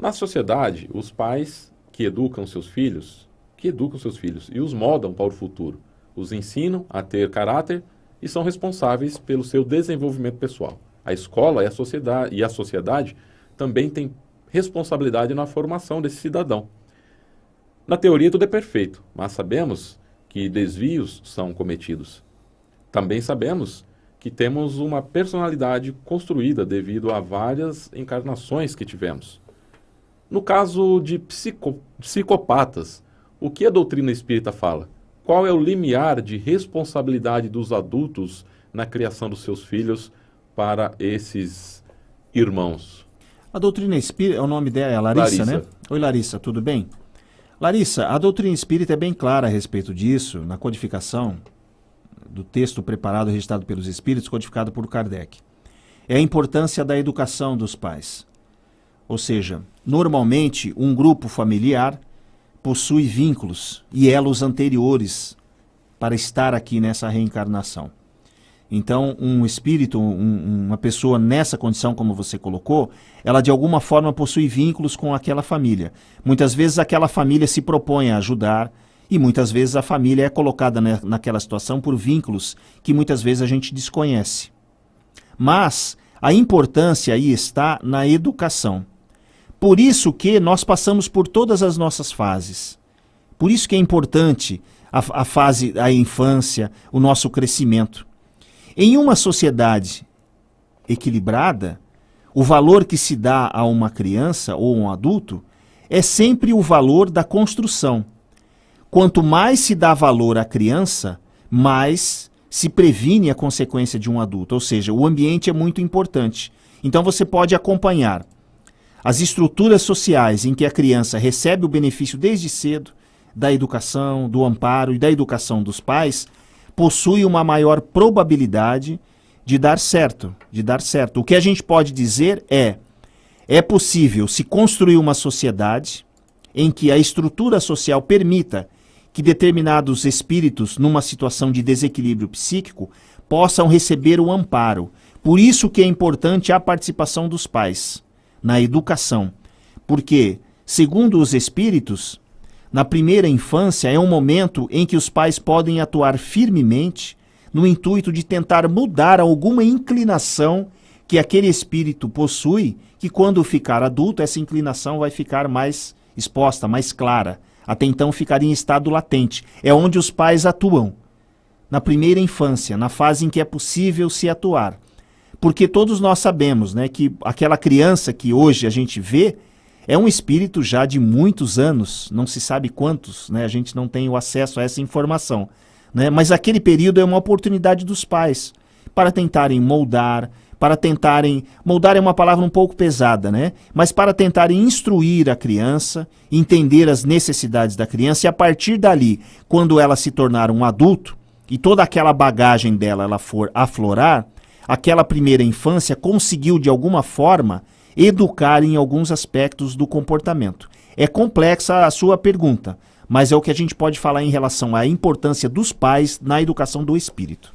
Na sociedade, os pais que educam seus filhos e os moldam para o futuro, os ensinam a ter caráter e são responsáveis pelo seu desenvolvimento pessoal. A escola e a sociedade também têm responsabilidade na formação desse cidadão. Na teoria tudo é perfeito, mas sabemos que desvios são cometidos. Também sabemos que temos uma personalidade construída devido a várias encarnações que tivemos. No caso de psicopatas, o que a doutrina espírita fala? Qual é o limiar de responsabilidade dos adultos na criação dos seus filhos para esses irmãos? A doutrina espírita, o nome dela é Larissa, né? Oi, Larissa, tudo bem? Larissa, a doutrina espírita é bem clara a respeito disso, na codificação do texto preparado e registrado pelos espíritos, codificado por Kardec. É a importância da educação dos pais. Ou seja, normalmente um grupo familiar possui vínculos e elos anteriores para estar aqui nessa reencarnação. Então, um espírito, uma pessoa nessa condição, como você colocou, ela de alguma forma possui vínculos com aquela família. Muitas vezes aquela família se propõe a ajudar e muitas vezes a família é colocada naquela situação por vínculos que muitas vezes a gente desconhece. Mas a importância aí está na educação. Por isso que nós passamos por todas as nossas fases. Por isso que é importante a fase da infância, o nosso crescimento. Em uma sociedade equilibrada, o valor que se dá a uma criança ou um adulto é sempre o valor da construção. Quanto mais se dá valor à criança, mais se previne a consequência de um adulto. Ou seja, o ambiente é muito importante. Então você pode acompanhar as estruturas sociais em que a criança recebe o benefício desde cedo da educação, do amparo e da educação dos pais, possui uma maior probabilidade de dar certo, O que a gente pode dizer é possível se construir uma sociedade em que a estrutura social permita que determinados espíritos, numa situação de desequilíbrio psíquico, possam receber o amparo. Por isso que é importante a participação dos pais na educação, porque, segundo os espíritos, na primeira infância é um momento em que os pais podem atuar firmemente no intuito de tentar mudar alguma inclinação que aquele espírito possui, que quando ficar adulto essa inclinação vai ficar mais exposta, mais clara. Até então ficaria em estado latente. É onde os pais atuam, na primeira infância, na fase em que é possível se atuar. Porque todos nós sabemos, né, que aquela criança que hoje a gente vê é um espírito já de muitos anos, não se sabe quantos, né, a gente não tem o acesso a essa informação. Né, mas aquele período é uma oportunidade dos pais para tentarem moldar, moldar é uma palavra um pouco pesada, né, mas para tentarem instruir a criança, entender as necessidades da criança e a partir dali, quando ela se tornar um adulto e toda aquela bagagem dela ela for aflorar, aquela primeira infância conseguiu, de alguma forma, educar em alguns aspectos do comportamento. É complexa a sua pergunta, mas é o que a gente pode falar em relação à importância dos pais na educação do espírito.